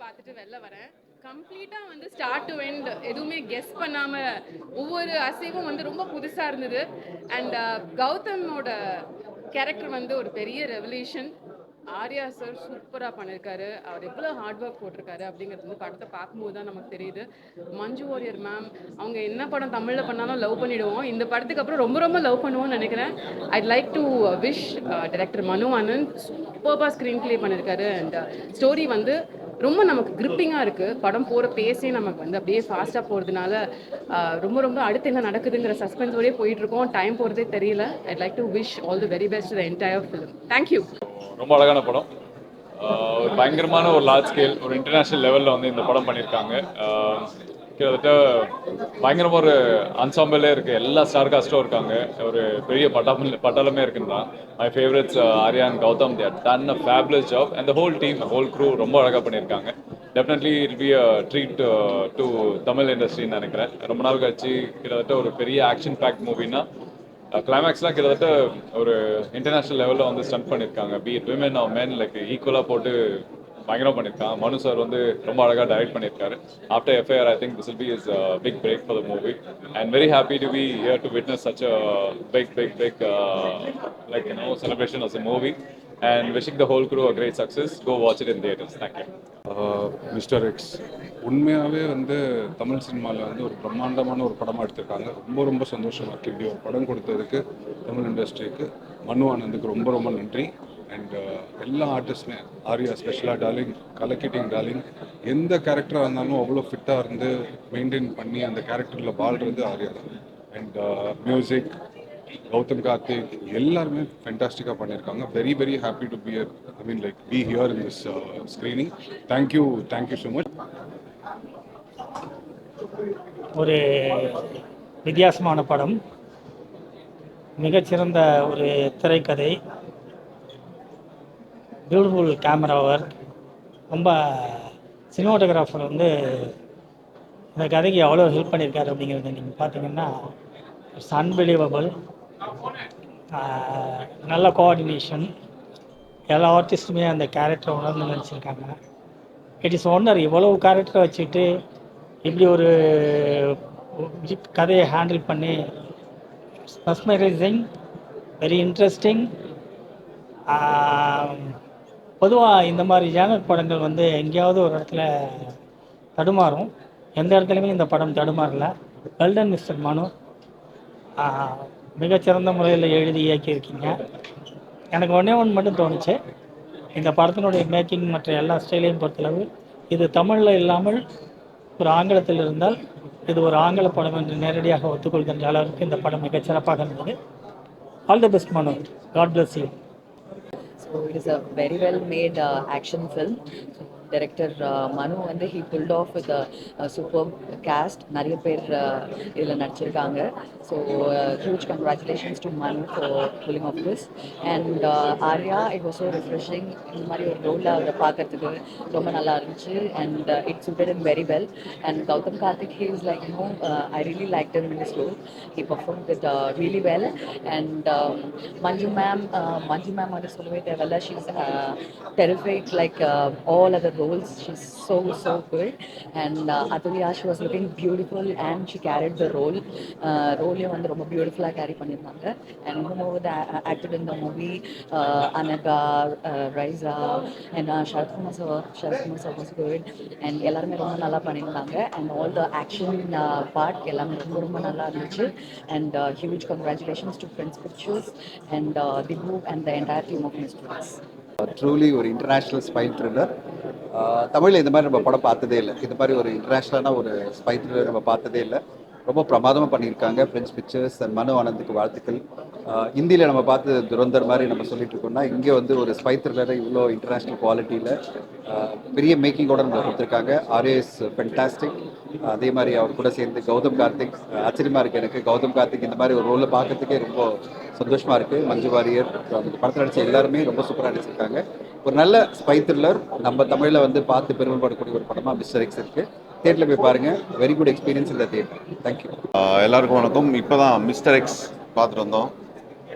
பார்த்துட்டு வெளில வரேன். கம்ப்ளீட்டா வந்து ஸ்டார்ட் டு எண்ட் எதுவுமே கெஸ் பண்ணாம ஒவ்வொரு அசைவும் வந்து ரொம்ப புதுசா இருந்தது. அண்ட் கௌதமோட கேரக்டர் வந்து ஒரு பெரிய ரெவல்யூஷன். ஆர்யா சார் சூப்பராக பண்ணியிருக்காரு. அவர் எவ்வளோ ஹார்ட் ஒர்க் போட்டிருக்காரு அப்படிங்கிறது வந்து படத்தை பார்க்கும்போது தான் நமக்கு தெரியுது. மஞ்சு வாரியர் மேம் அவங்க என்ன படம் தமிழில் பண்ணாலும் லவ் பண்ணிடுவோம். இந்த படத்துக்கு அப்புறம் ரொம்ப ரொம்ப லவ் பண்ணுவோம்னு நினைக்கிறேன். I'd like to wish director மனு ஆனந்த் சூப்பராக ஸ்க்ரீன் ப்ளே பண்ணியிருக்காரு. அண்ட் ஸ்டோரி வந்து ரொம்ப நமக்கு கிரிப்பிங்காக இருக்குது. படம் போகிற பேஸே நமக்கு வந்து அப்படியே ஃபாஸ்ட்டாக போகிறதுனால ரொம்ப ரொம்ப அடுத்து என்ன நடக்குதுங்கிற சஸ்பென்ஸோடய போயிட்டுருக்கோம். டைம் போகிறதே தெரியல. I'd like to wish all the very best the entire film. Thank you. ரொம்ப அழகான படம். ஒரு பயங்கரமான ஒரு லார்ஜ் ஸ்கேல் ஒரு இன்டர்நேஷ்னல் லெவலில் வந்து இந்த படம் பண்ணியிருக்காங்க. கிட்டத்தட்ட பயங்கரமாக ஒரு அன்சாம்பிளே இருக்குது. எல்லா ஸ்டார் காஸ்ட்டும் இருக்காங்க. ஒரு பெரிய பட்டாளமே இருக்குன்னா my favourites Arya and Gautham they are done a fabulous job and the whole team whole crew ரொம்ப அழகாக பண்ணியிருக்காங்க. Definitely it be a treat to Tamil இண்டஸ்ட்ரின்னு நினைக்கிறேன். ரொம்ப நாள் கழிச்சு கிட்டத்தட்ட ஒரு பெரிய ஆக்ஷன் பேக் மூவினா கிளைமேக்ஸ்லாம் கிட்டத்தட்ட ஒரு இன்டர்நேஷ்னல் லெவலில் வந்து ஸ்டண்ட் பண்ணியிருக்காங்க. Be it women R men like ஈக்குவலாக போட்டு பயங்கரமாக பண்ணியிருக்காங்க. மனு சார் வந்து ரொம்ப அழகாக டைரக்ட் பண்ணியிருக்காரு. After FIR I think this will be is big break for the movie and very happy to be here to witness such a big like celebration as a movie and wishing the whole crew a great success. Go watch it in theaters. Thank you. Mister X உண்மையாகவே வந்து தமிழ் சினிமாவில் வந்து ஒரு பிரம்மாண்டமான ஒரு படமாக எடுத்திருக்காங்க. ரொம்ப ரொம்ப சந்தோஷமாக இருக்குது. இப்படி ஒரு படம் கொடுத்ததுக்கு தமிழ் இண்டஸ்ட்ரிக்கு மனு ஆனந்துக்கு ரொம்ப ரொம்ப நன்றி. அண்ட் எல்லா ஆர்டிஸ்டுமே ஆர்யா ஸ்பெஷலாக டார்லிங் கலக்கிட்டிங் டார்லிங் எந்த கேரக்டராக இருந்தாலும் அவ்வளோ ஃபிட்டாக இருந்து மெயின்டைன் பண்ணி அந்த கேரக்டரில் வாழ்கிறது ஆர்யா தான். அண்ட் மியூசிக் கௌதம் கார்த்திக் எல்லாருமே ஃபென்டாஸ்டிக்காக பண்ணியிருக்காங்க. Very very happy to be here. I mean like be here in this screening. Thank you so much. ஒரு வித்தியாசமான படம், மிகச்சிறந்த ஒரு திரைக்கதை, பியூட்டிஃபுல் கேமரா ஒர்க். ரொம்ப சினிமாட்டோகிராஃபர் வந்து இந்த கதைக்கு எவ்வளோ ஹெல்ப் பண்ணியிருக்காரு அப்படிங்கிறத நீங்கள் பார்த்தீங்கன்னா இட்ஸ் அன்பிலீவபிள். நல்ல கோஆர்டினேஷன், எல்லா ஆர்டிஸ்ட்டுமே அந்த கேரக்டரை உணர்ந்து நினச்சிருக்காங்க. இட் இஸ் ஒன்னர் இவ்வளவு கேரக்டரை வச்சுட்டு இப்படி ஒரு கதையை ஹேண்டில் பண்ணி மெஸ்மரைசிங், வெரி இன்ட்ரெஸ்டிங். பொதுவாக இந்த மாதிரி ஜேனர் படங்கள் வந்து எங்கேயாவது ஒரு இடத்துல தடுமாறும். எந்த இடத்துலையுமே இந்த படம் தடுமாறல. வெல்டன் மிஸ்டர் மனு, மிகச்சிறந்த முறையில் எழுதி இயக்கியிருக்கீங்க. எனக்கு ஒன்று மட்டும் தோணுச்சு, இந்த படத்தினுடைய மேக்கிங் மற்ற எல்லா ஸ்டைலையும் பொறுத்தளவு இது தமிழில் இல்லாமல் ஒரு ஆங்கிலத்தில் இருந்தால் இது ஒரு ஆங்கில படம் என்று நேரடியாக ஒத்துக்கொள்கின்ற அளவுக்கு இந்த படம் மிகச் சிறப்பாக இருந்தது. All the best Manu. God bless you. So it is a very well made action film. Director Manu வந்து he pulled off with a superb cast. நிறைய பேர் இதில் நடிச்சிருக்காங்க. So huge congratulations to Manu for pulling off this. And Arya, it was so refreshing. இந்த மாதிரி ஒரு ரோலில் அவரை பார்க்கறதுக்கு ரொம்ப நல்லா இருந்துச்சு. And it suited him very well. And Gautam Karthik, he is like, I really liked him in this role. He performed it really well. And Manju ma'am வந்து சொல்லவே தேவையில்ல. She's terrific like all other roles. She's so good. And Atulya, she was looking beautiful and she carried the role. ரோலையும் வந்து ரொம்ப பியூட்டிஃபுல்லாக carry பண்ணியிருந்தாங்க. And whomever acted in the movie, Anaka, Raisa and Sharathkumar sir was good. And எல்லாருமே ரொம்ப நல்லா பண்ணியிருந்தாங்க. And all the action part எல்லாமே ரொம்ப ரொம்ப நல்லா இருந்துச்சு. And huge congratulations to Prince Pictures and Dibu and the entire team of Studios. Truly ஒரு இன்டர்நேஷ்னல் ஸ்பை த்ரில்லர். தமிழில் இந்த மாதிரி நம்ம படம் பார்த்ததே இல்லை. இந்த மாதிரி ஒரு இன்டர்நேஷ்னலான ஒரு ஸ்பை த்ரில்லர் நம்ம பார்த்ததே இல்லை. ரொம்ப பிரமாதமாக பண்ணியிருக்காங்க. பிரின்ஸ் பிக்சர்ஸ் அண்ட் மனு ஆனந்துக்கு வாழ்த்துக்கள். இந்தியில் நம்ம பார்த்து துரந்தர் மாதிரி நம்ம சொல்லிட்டு இருக்கோம்னா, இங்கே வந்து ஒரு ஸ்பை த்ரில்லரை இவ்வளோ இன்டர்நேஷ்னல் குவாலிட்டியில் பெரிய மேக்கிங்கோட நம்ம கொடுத்துருக்காங்க. RAS fantastic. அதே மாதிரி அவர் கூட சேர்ந்து கௌதம் கார்த்திக், ஆச்சரியமாக இருக்குது எனக்கு. கௌதம் கார்த்திக் இந்த மாதிரி ஒரு ரோலில் பார்க்கறதுக்கே ரொம்ப சந்தோஷமாக இருக்குது. மஞ்சு வாரியர், அந்த படத்தில் நடித்த எல்லாருமே ரொம்ப சூப்பராக நடிச்சிருக்காங்க. ஒரு நல்ல ஸ்பை த்ரில்லர் நம்ம தமிழில் வந்து பார்த்து பெருமைப்படக்கூடிய ஒரு படமாக மிஸ்டர் எக்ஸ் இருக்குது. தியேட்டரில் போய் பாருங்கள். வெரி குட் எக்ஸ்பீரியன்ஸ் இந்த தியேட்டர். தேங்க்யூ. எல்லாருக்கும் வணக்கம். இப்போ தான் மிஸ்டர் எக்ஸ் பார்த்துட்டு வந்தோம்.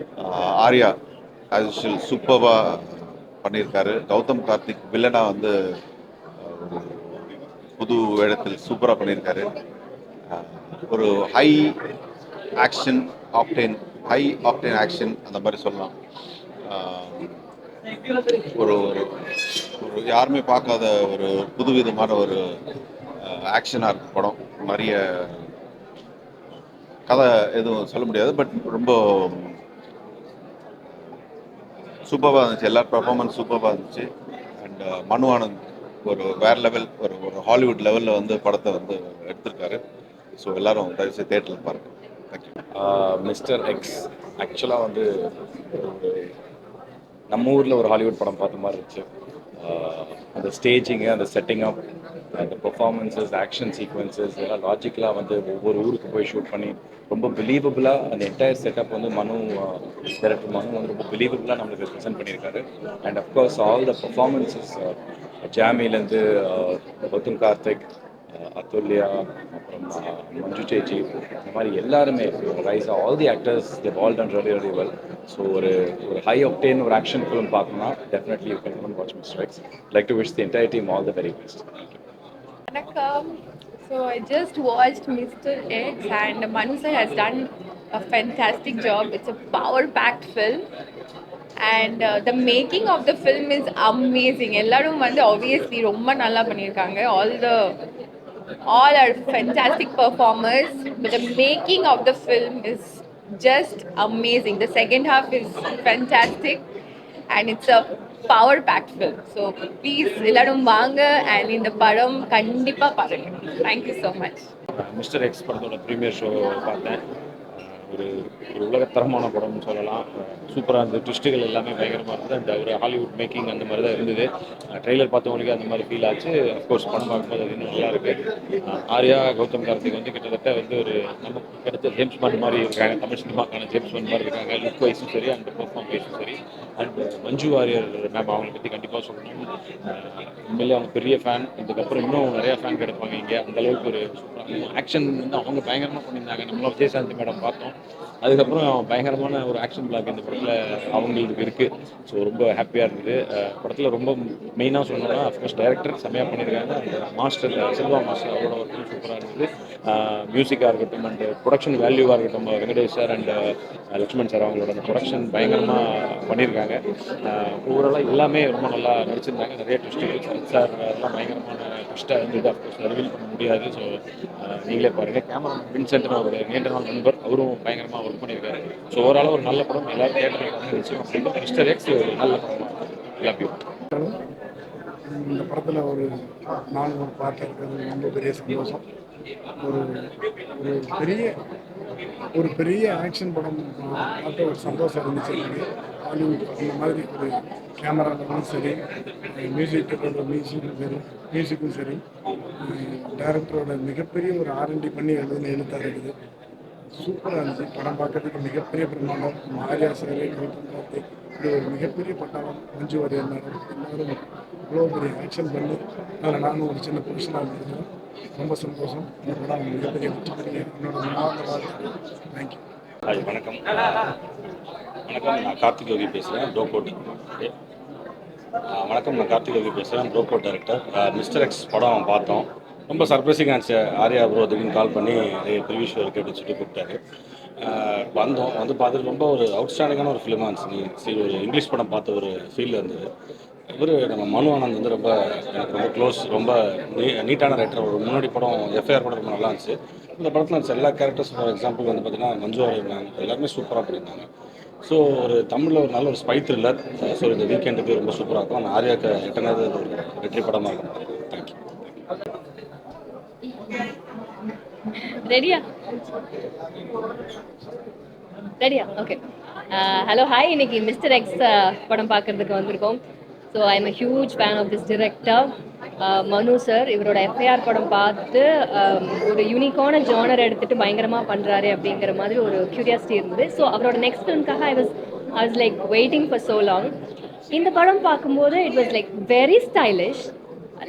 ஆர்யா ஆஸ் யூஷுவல் சூப்பராக பண்ணியிருக்காரு. கௌதம் கார்த்திக் வில்லனாக வந்து ஒரு புது வேடத்தில் சூப்பராக பண்ணியிருக்காரு. ஒரு ஹை ஆக்ஷன் ஆக்டேன் ஆக்ஷன் அந்த மாதிரி சொல்லலாம். ஒரு ஒரு ஒரு யாருமே பார்க்காத ஒரு புதுவிதமான ஒரு ஆக்ஷனாக இருக்கும் படம். நிறைய கதை எதுவும் சொல்ல முடியாது, பட் ரொம்ப சூப்பராக இருந்துச்சு. எல்லார் பெர்ஃபார்மன்ஸ் சூப்பராக இருந்துச்சு. அண்ட் மனு ஆனந்த் ஒரு வேற லெவல், ஒரு ஒரு ஹாலிவுட் லெவலில் வந்து படத்தை வந்து எடுத்திருக்காரு. ஸோ எல்லாரும் தயவுசெய்து தேட்டரில் பாருங்க. தேங்க்யூ. மிஸ்டர் எக்ஸ் ஆக்சுவலாக வந்து ஒரு நம்ம ஊரில் ஒரு ஹாலிவுட் படம் பார்த்த மாதிரி இருந்துச்சு. அந்த ஸ்டேஜிங்கு, அந்த செட்டிங் அப், அந்த பெர்ஃபார்மன்ஸஸ், ஆக்ஷன் சீக்வன்சஸ் எல்லாம் லாஜிக்கலாக வந்து ஒவ்வொரு ஊருக்கு போய் ஷூட் பண்ணி ரொம்ப பிலீவபுளாக அந்த என்டையர் செட்டப் வந்து டைரக்டர் மனு வந்து ரொம்ப பிலீவபுளாக நம்மளுக்கு ப்ரெசென்ட் பண்ணியிருக்காரு. And of course all the performances, ஜாமிலேருந்து கௌதம் கார்த்திக், அதுல்யா, அப்புறம் மஞ்சு சேச்சி, இந்த மாதிரி எல்லாருமே rise all the actors they've all done really really well. So ஒரு ஹை ஆக்டேன் ஒரு ஆக்ஷன் ஃபிலிம் பார்க்கணும்னா definitely you can come watch mister X. Like to wish the entire team all the very best. Vanakkam. So I just watched Mr. X and Manu sir has done a fantastic job. It's a power-packed film. And the making of the film is amazing. Ellarum vandu obviously romba nalla pannirukanga. All are fantastic performers, but the making of the film is just amazing. The second half is fantastic and it's a power-packed film. So please ellarum vaanga and in the padam kandipa parunga. Thank you so much. Mister X படத்தோட premier show பார்த்தேன். ஒரு ஒரு உலகத்தரமான படம்னு சொல்லலாம். சூப்பராக இருந்தது. ட்விஸ்ட்டுகள் எல்லாமே பயங்கரமாக இருந்தது. அண்ட் ஒரு ஹாலிவுட் மேக்கிங் அந்த மாதிரி தான் இருந்தது. ட்ரெய்லர் பார்த்தவங்களுக்கு அந்த மாதிரி ஃபீல் ஆச்சு. அஃப்கோர்ஸ் படம் பார்க்கும்போது அது இன்னும் நல்லா இருக்குது. ஆர்யா, கௌதம் கார்த்திக் வந்து கிட்டத்தட்ட வந்து ஒரு நமக்கு கிடைச்ச ஜேம்ஸ் பாண்ட் மாதிரி இருக்காங்க. தமிழ் சினிமாக்கான ஜேம்ஸ் பாண்ட் மாதிரி இருக்காங்க. லுக் வைஸும் சரி, அண்ட் பெர்ஃபார்ம் வைஸும் சரி. அண்ட் மஞ்சு வாரியர் மேம் அவங்களை பற்றி கண்டிப்பாக சொல்லணும். உண்மையிலே அவங்க பெரிய ஃபேன். இதுக்கப்புறம் இன்னும் நிறையா ஃபேன் கிடைப்பாங்க இங்கே. அந்தளவுக்கு ஒரு ஆக்ஷன் வந்து அவங்க பயங்கரமாக பண்ணியிருந்தாங்க. நம்மளும் விஜயசாந்தி மேடம் பார்த்தோம். அதுக்கப்புறம் பயங்கரமான ஒரு ஆக்ஷன் பிளாக் இந்த படத்தில் அவங்களுக்கு இருக்குது. ஸோ ரொம்ப ஹாப்பியாக இருந்தது. படத்தில் ரொம்ப மெயினாக சொல்லணும்னா அஃப்கோர்ஸ் டைரக்டர் செம்மையாக பண்ணியிருக்காங்க. அந்த மாஸ்டர் செல்வா மாஸ்டர் அவரோட ஒர்க்கும் சூப்பராக இருந்தது. மியூசிக்காக இருக்கட்டும் அண்ட் ப்ரொடக்ஷன் வேல்யூவாக இருக்கட்டும், Venkatesh sir and Lakshman sir அவங்களோட அந்த ப்ரொடக்ஷன் பயங்கரமாக பண்ணியிருக்காங்க. ஓவராலாக எல்லாமே ரொம்ப நல்லா நடிச்சிருந்தாங்க. நிறைய ட்விஸ்ட்டுகள் சரத் சார் அதெல்லாம் பயங்கரமான ட்விஸ்ட்டாக இருந்தது. அஃப்கோர்ஸ் ரிவீல் பண்ண முடியாது. ஸோ நீங்களே பாருங்கள். கேமரா வின்சென்ட்னு ஒரு நீண்ட நாள் நண்பர், அவரும் பயங்கரமாக ஒர்க் பண்ணியிருக்காரு. ஸோ ஓவராலாக ஒரு நல்ல படம். எல்லாரும் தேட்டருக்கு நிச்சயம் அப்படின்னு மிஸ்டர் எக்ஸ் ஒரு நல்ல படம். Love you. இந்த படத்தில் ஒரு நாலு ஒரு பாட்டு இருக்கிறது ரொம்ப பெரிய சந்தோஷம். ஒரு ஒரு பெரிய ஆக்ஷன் படம் பார்த்த ஒரு சந்தோஷம் இருந்துச்சு எனக்கு. ஹாலிவுட் அந்த மாதிரி ஒரு கேமராவும் சரி, மியூசிக்கும் சரி, டைரக்டரோட மிகப்பெரிய ஒரு R&D பண்ணி எழுத்தாக இருக்குது. சூப்பராக இருந்துச்சு. படம் பார்க்கறதுக்கு மிகப்பெரிய பிரம்மாண்டம். ஆர்யா சார், கௌதம் கார்த்திக், இப்படி ஒரு மிகப்பெரிய பட்டாளம். மஞ்சு வாரியர் மேடம் எல்லாரும் இவ்வளோ பெரிய ஆக்ஷன் பண்ணி அதில் நானும் ஒரு சின்ன புருஷனாக இருந்திருக்கேன். ரொம்ப சந்தோஷம். இந்த படம் மிகப்பெரிய வெற்றி பண்ணி என்னோட மனமார்ந்த வாழ்த்து. தேங்க்யூ. வணக்கம். நான் கார்த்திக் யோகி பேசுகிறேன், ப்ரோகோட். நான் கார்த்திக் யோகி பேசுகிறேன், ப்ரோகோட் டைரக்டர். மிஸ்டர் எக்ஸ் படம் பார்த்தோம். ரொம்ப சர்ப்ரைசிங்காக இருந்துச்சு. ஆர்யா ப்ரோ திடீர்னு கால் பண்ணி ப்ரிவியூ ஷோ இருக்குது அப்படின்னு சொல்லி கூப்பிட்டாரு. வந்து பார்த்துட்டு ரொம்ப ஒரு அவுட்ஸ்டாண்டிங்கான ஒரு ஃபிலிமாக இருந்துச்சு. ஒரு இங்கிலீஷ் படம் பார்த்த ஒரு ஃபீல் இருந்தது. நம்ம மனு ஆனந்த் வந்து ரொம்ப எனக்கு ரொம்ப க்ளோஸ். ரொம்ப நீட்டான ரைட்டர். ஒரு முன்னாடி படம் எஃப்ஐஆர் படம் ரொம்ப நல்லா இருந்துச்சு. இந்த படத்தில் இருந்துச்சு எல்லா கேரக்டர்ஸ். ஃபார் எக்ஸாம்பிள் வந்து பார்த்தீங்கன்னா மஞ்சு வாரியர் எல்லாருமே சூப்பராக பண்ணியிருந்தாங்க. ஸோ ஒரு தமிழில் ஒரு நல்ல ஒரு ஸ்பை த்ரில்லர். ஸோ இந்த வீக்கெண்டுக்கு ரொம்ப சூப்பராக இருக்கும். அந்த ஆர்யாவுக்கு ரிட்டனாக ஒரு வெற்றி படமாக இருக்கும். தேங்க்யூ. ரெடியா? ஓகே. Hello, hi. இன்னைக்கு மிஸ்டர் எக்ஸ் படம் பார்க்கறதுக்கு வந்திருக்கோம். So I am a huge fan of this director, மனு சார். இவரோட எஃப்ஐஆர் படம் பார்த்து ஒரு யூனிக்கான ஜானர் எடுத்துகிட்டு பயங்கரமாக பண்ணுறாரு அப்படிங்கிற மாதிரி ஒரு க்யூரியாசிட்டி இருந்தது. ஸோ அவரோட நெக்ஸ்ட் ஃபிலிம்காக I was like waiting for so long. இந்த படம் பார்க்கும்போது it was like very stylish.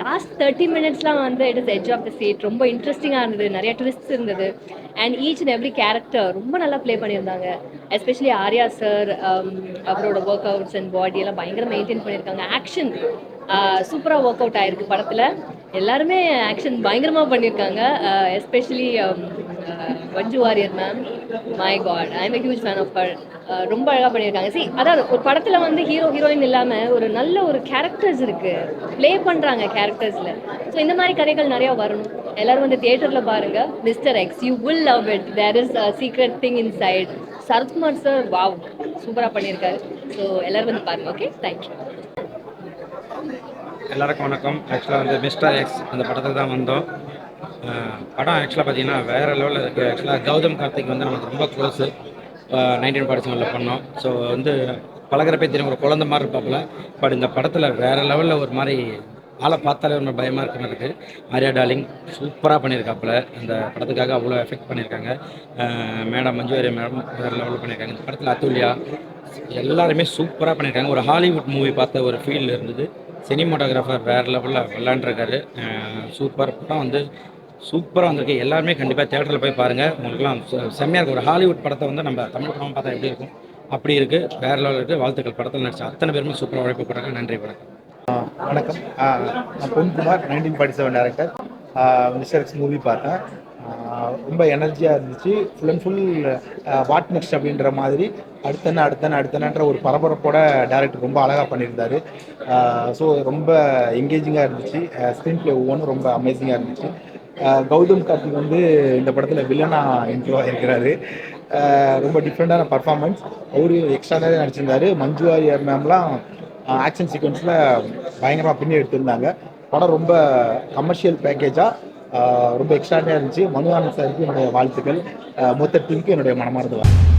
Last 30 மினிட்ஸ்லாம் வந்து it is edge of the seat. ரொம்ப இன்ட்ரெஸ்டிங்காக இருந்தது. நிறைய ட்விஸ்ட்ஸ் இருந்தது. And each and every character ரொம்ப நல்லா ப்ளே பண்ணியிருந்தாங்க. எஸ்பெஷலி ஆர்யா சார் அவரோட ஒர்க் அவுட்ஸ் அண்ட் பாடி எல்லாம் பயங்கர மெயின்டைன் பண்ணியிருக்காங்க. ஆக்ஷன் சூப்பராக ஒர்க் அவுட் ஆயிருக்கு படத்தில். எல்லாருமே ஆக்ஷன் பயங்கரமாக பண்ணியிருக்காங்க. Especially Manju Warrier ma'am, my God, I am a huge fan of her. ரொம்ப அழகாக பண்ணியிருக்காங்க. அதாவது ஒரு படத்தில் வந்து ஹீரோ ஹீரோயின் இல்லாமல் ஒரு நல்ல ஒரு கேரக்டர்ஸ் இருக்குது, ப்ளே பண்ணுறாங்க கேரக்டர்ஸில். ஸோ இந்த மாதிரி கதைகள் நிறையா வரணும். எல்லாரும் வந்து தியேட்டரில் பாருங்கள். Mister X, you will love it. There is a secret thing inside. Sarathkumar sir wow, சூப்பராக பண்ணியிருக்காரு. ஸோ எல்லாரும் வந்து பாருங்கள். Okay, thank you. எல்லாருக்கும் வணக்கம். ஆக்சுவலாக வந்து மிஸ்டர் எக்ஸ் அந்த படத்துக்கு தான் வந்தோம். படம் ஆக்சுவலாக பார்த்தீங்கன்னா வேறு லெவலில் இருக்குது. ஆக்சுவலாக கௌதம் கார்த்திக் வந்து நமக்கு ரொம்ப க்ளோஸு. 1947 பண்ணோம். ஸோ வந்து பழகிறப்பே தெரியும், ஒரு குழந்த மாதிரி இருப்பாப்புல. பட் இந்த படத்தில் வேறு லெவலில் ஒரு மாதிரி ஆளை பார்த்தாலே ஒரு பயமாக இருக்க மாதிரி இருக்குது. ஆர்யா டார்லிங் சூப்பராக பண்ணியிருக்காப்புல. அந்த படத்துக்காக அவ்வளோ எஃபெக்ட் பண்ணியிருக்காங்க. மேடம் மஞ்சு வாரியர் மேடம் வேறு லெவலில் பண்ணியிருக்காங்க. இந்த படத்தில் அதுல்யா எல்லாருமே சூப்பராக பண்ணியிருக்காங்க. ஒரு ஹாலிவுட் மூவி பார்த்த ஒரு ஃபீல் இருந்தது. சினிமாட்டோகிராஃபர் வேறு லெவலில் விளாண்டுருக்காரு. சூப்பர் படம் வந்து சூப்பராக வந்திருக்கு. எல்லாருமே கண்டிப்பாக தேட்டரில் போய் பாருங்கள். உங்களுக்குலாம் செம்மையாக இருக்கும். ஒரு ஹாலிவுட் படத்தை வந்து நம்ம தமிழ் படம் பார்த்தா எப்படி இருக்கும் அப்படி இருக்குது. வேறு லெவலில் இருக்குது. வாழ்த்துக்கள். படத்தில் நடிச்ச அத்தனை பேருமே சூப்பராக உழைப்பு போடுறாங்க. நன்றி, வணக்கம். வணக்கம். நான் Ponkumar, 1947 director. Mister X movie பார்த்தேன். ரொம்ப எனர்ஜியாக இருந்துச்சு. Full and full what next அப்படின்ற மாதிரி அடுத்தன்ற ஒரு பரபரப்போட டேரக்டர் ரொம்ப அழகாக பண்ணியிருந்தார். ஸோ ரொம்ப எங்கேஜிங்காக இருந்துச்சு. ஸ்க்ரீன் பிளே ஒவ்வொன்றும் ரொம்ப அமேசிங்காக இருந்துச்சு. கௌதம் கார்த்திக் வந்து இந்த படத்தில் வில்லனாக இன்ட்ரோவாக இருக்கிறாரு. ரொம்ப டிஃப்ரெண்ட்டான பர்ஃபார்மன்ஸ். அவரு எக்ஸ்ட்ரானரியாக நடிச்சிருந்தார். மஞ்சு வாரியர் மேம்லாம் ஆக்ஷன் சீக்வன்ஸில் பயங்கரமாக பின்னி எடுத்திருந்தாங்க. படம் ரொம்ப கமர்ஷியல் பேக்கேஜாக ரொம்ப எக்ஸ்ட்ரானரியாக இருந்துச்சு. மனு ஆனந்த் சாருக்கு என்னுடைய வாழ்த்துக்கள். மொத்த டீமுக்கு என்னுடைய மனமார்ந்த வாழ்த்து.